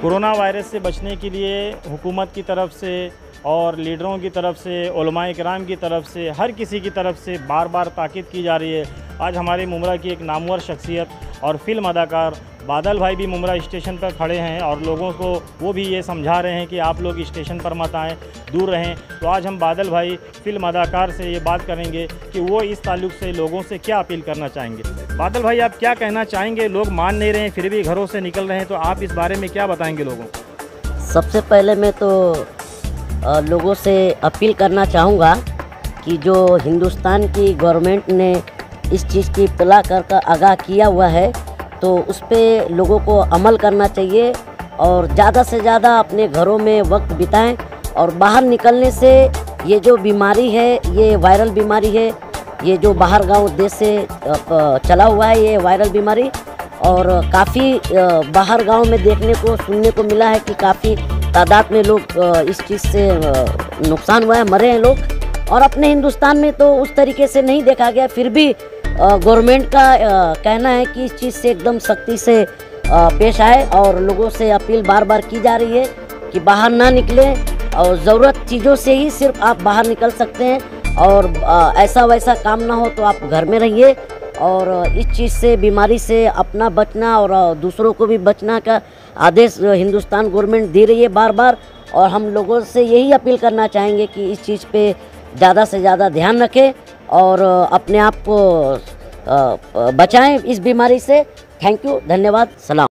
Corona virus से बचने के लिए हुकूमत की तरफ से और लीडरों की तरफ से, उलमाए किराम की तरफ से, हर किसी की तरफ से बार बार ताकीद की जा रही है। आज हमारे मुमरा की एक नामवर शख्सियत और फिल्म अदाकार बादल भाई भी मुमरा स्टेशन पर खड़े हैं और लोगों को वो भी ये समझा रहे हैं कि आप लोग स्टेशन पर मत आएँ, दूर रहें। तो आज हम बादल भाई फिल्म अदाकार से ये बात करेंगे कि वो इस ताल्लुक़ से लोगों से क्या अपील करना चाहेंगे। बादल भाई, आप क्या कहना चाहेंगे? लोग मान नहीं रहे हैं फिर भी घरों से निकल रहे हैं, तो आप इस बारे में क्या बताएंगे लोगों को? सबसे पहले मैं तो लोगों से अपील करना चाहूँगा कि जो हिंदुस्तान की गवर्नमेंट ने इस चीज़ की इत्तला कर आगाह किया हुआ है तो उस पे लोगों को अमल करना चाहिए और ज़्यादा से ज़्यादा अपने घरों में वक्त बिताएं। और बाहर निकलने से ये जो बीमारी है, ये वायरल बीमारी है, ये जो बाहर गांव देश से चला हुआ है ये वायरल बीमारी, और काफ़ी बाहर गांव में देखने को सुनने को मिला है कि काफ़ी तादाद में लोग इस चीज़ से नुकसान हुआ है, मरे हैं लोग। और अपने हिंदुस्तान में तो उस तरीके से नहीं देखा गया, फिर भी गवर्नमेंट का कहना है कि इस चीज़ से एकदम सख्ती से पेश आए और लोगों से अपील बार बार की जा रही है कि बाहर ना निकलें और ज़रूरत चीज़ों से ही सिर्फ आप बाहर निकल सकते हैं और ऐसा वैसा काम ना हो तो आप घर में रहिए। और इस चीज़ से, बीमारी से अपना बचना और दूसरों को भी बचना का आदेश हिंदुस्तान गवर्नमेंट दे रही है बार बार। और हम लोगों से यही अपील करना चाहेंगे कि इस चीज़ पे ज़्यादा से ज़्यादा ध्यान रखें और अपने आप को बचाएं इस बीमारी से। थैंक यू, धन्यवाद, सलाम।